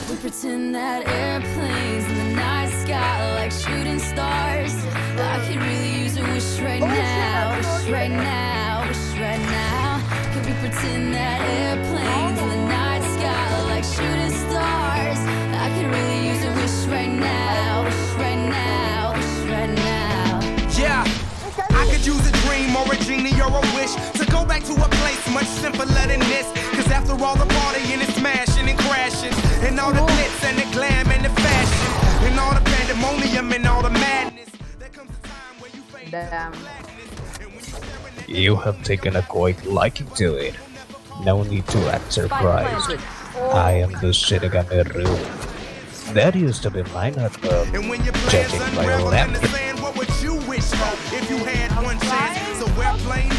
We pretend that airplanes in the night sky like shooting stars. I could really use a wish right now, wish right now, wish right now. Could we pretend that airplanes in the night sky like shooting stars? I could really use a wish right now, wish right now, wish right now. Yeah, I could use a dream or a genie or a wish to go back to a place much simpler than this. Cause after all the partying and smashing and crashing, and all the glitz and the glam and the fashion, and all the pandemonium and all the madness, there comes a time where you fade to Damn. blackness. And when you're staring at You have taken a quite liking to it. No need to act surprised. I am the Shinigami room. That used to be my notebook. And when your plans Judging by unravel your in the sand, what would you wish for if you had one chance? So airplane,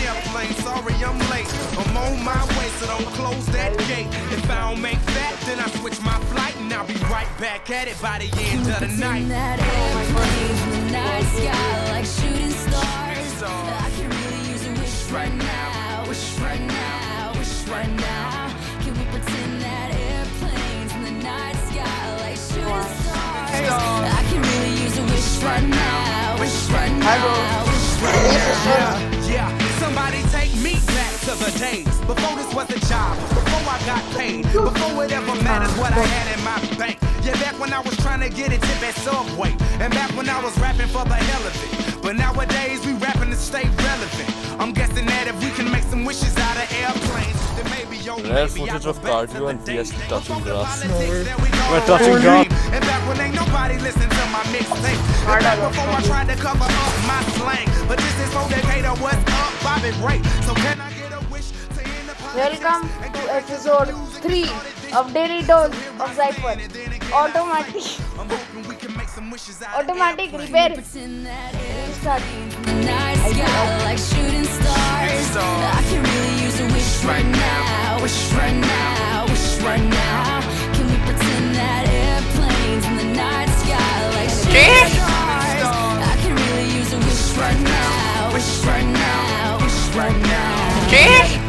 sorry I'm late. I'm on my way, so don't close that gate. If I don't make that, then I switch my flight and I'll be right back at it by the end of the night. Pretend that airplanes in the night sky like shooting stars. I can really use a wish right now, wish right now, wish right now. Can we pretend that airplanes in the night sky like shooting stars? I can really use a wish right now, wish right now, wish right now. Yeah, somebody take me back to the days before this was a job, before I got paid, before it ever mattered what I had in my bank. Yeah, back when I was trying to get a tip at Subway, and back when I was rapping for the hell of it. But nowadays we rapping to stay relevant. I'm guessing that if we can make some wishes out of airplanes, then maybe Rare footage of cardio and PS touching grass. We're touching grass. And back when ain't nobody listened to my mixtape. And back before I tried to cover up my slang. But this is for Decatur, what's up, Bobby Ray? So can I get a wish to end the Welcome to episode 3 of Daily Dose of Cypher. Automatic repair. Pretend that Start. airplanes in the night sky like shooting stars. I can really use a wish right now, wish right now, wish right now. Can we pretend that airplanes in the night sky like shooting stars? I can really use a wish right now, wish right now, wish right now.